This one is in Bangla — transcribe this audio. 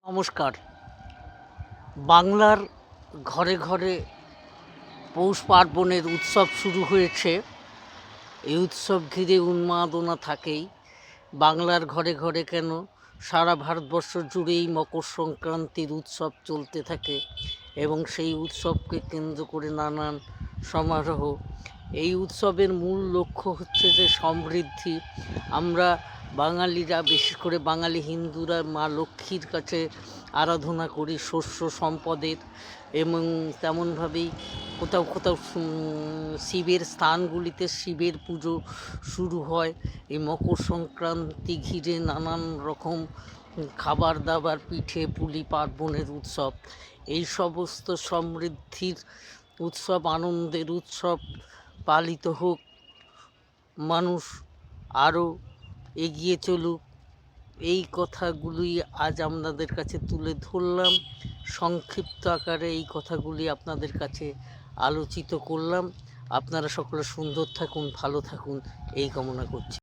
নমস্কার। বাংলার ঘরে ঘরে পৌষ পার্বণের উৎসব শুরু হয়েছে। এই উৎসব ঘিরে উন্মাদনা থাকেই। বাংলার ঘরে ঘরে কেন, সারা ভারতবর্ষ জুড়েই মকর সংক্রান্তির উৎসব চলতে থাকে এবং সেই উৎসবকে কেন্দ্র করে নানান সমারোহ। এই উৎসবের মূল লক্ষ্য হচ্ছে যে সমৃদ্ধি। আমরা বাঙালিরা, বিশেষ করে বাঙালি হিন্দুরা, মা লক্ষ্মীর কাছে আরাধনা করি শস্য সম্পদের, এবং তেমনভাবেই কোথাও কোথাও শিবের স্থানগুলিতে শিবের পুজো শুরু হয়। এই মকর সংক্রান্তি ঘিরে নানান রকম খাবার দাবার, পিঠে পুলি, পার্বণের উৎসব। এই সমস্ত সমৃদ্ধির উৎসব, আনন্দের উৎসব পালিত হোক, মানুষ আরও এগিয়ে চলুক, এই কথাগুলি আজ আপনাদের কাছে তুলে ধরলাম। সংক্ষিপ্ত আকারে এই কথাগুলি আপনাদের কাছে আলোচিত করলাম। আপনারা সকলে সুন্দর থাকুন, ভালো থাকুন, এই কামনা করছি।